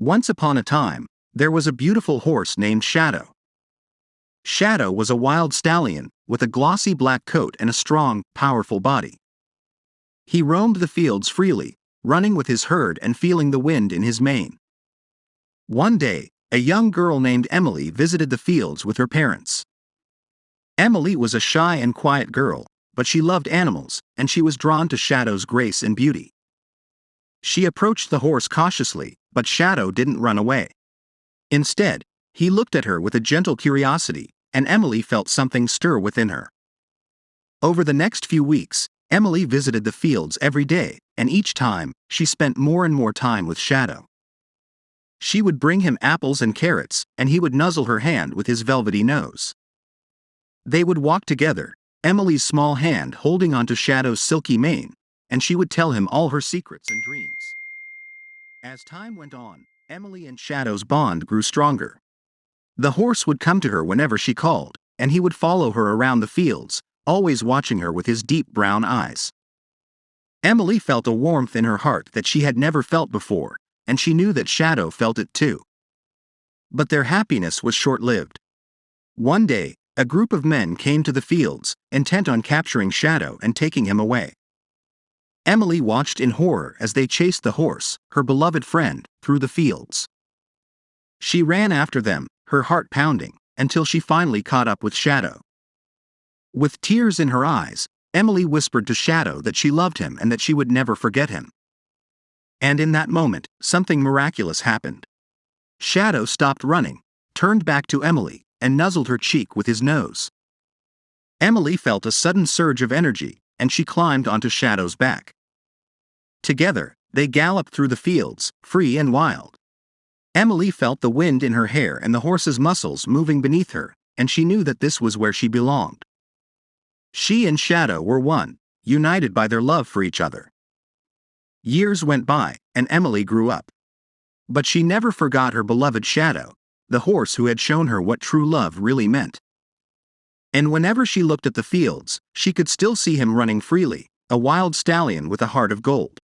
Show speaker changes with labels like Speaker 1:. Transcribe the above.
Speaker 1: Once upon a time, there was a beautiful horse named Shadow. Shadow was a wild stallion, with a glossy black coat and a strong, powerful body. He roamed the fields freely, running with his herd and feeling the wind in his mane. One day, a young girl named Emily visited the fields with her parents. Emily was a shy and quiet girl, but she loved animals, and she was drawn to Shadow's grace and beauty. She approached the horse cautiously, but Shadow didn't run away. Instead, he looked at her with a gentle curiosity, and Emily felt something stir within her. Over the next few weeks, Emily visited the fields every day, and each time, she spent more and more time with Shadow. She would bring him apples and carrots, and he would nuzzle her hand with his velvety nose. They would walk together, Emily's small hand holding onto Shadow's silky mane, and she would tell him all her secrets and dreams. As time went on, Emily and Shadow's bond grew stronger. The horse would come to her whenever she called, and he would follow her around the fields, always watching her with his deep brown eyes. Emily felt a warmth in her heart that she had never felt before, and she knew that Shadow felt it too. But their happiness was short-lived. One day, a group of men came to the fields, intent on capturing Shadow and taking him away. Emily watched in horror as they chased the horse, her beloved friend, through the fields. She ran after them, her heart pounding, until she finally caught up with Shadow. With tears in her eyes, Emily whispered to Shadow that she loved him and that she would never forget him. And in that moment, something miraculous happened. Shadow stopped running, turned back to Emily, and nuzzled her cheek with his nose. Emily felt a sudden surge of energy, and she climbed onto Shadow's back. Together, they galloped through the fields, free and wild. Emily felt the wind in her hair and the horse's muscles moving beneath her, and she knew that this was where she belonged. She and Shadow were one, united by their love for each other. Years went by, and Emily grew up. But she never forgot her beloved Shadow, the horse who had shown her what true love really meant. And whenever she looked at the fields, she could still see him running freely, a wild stallion with a heart of gold.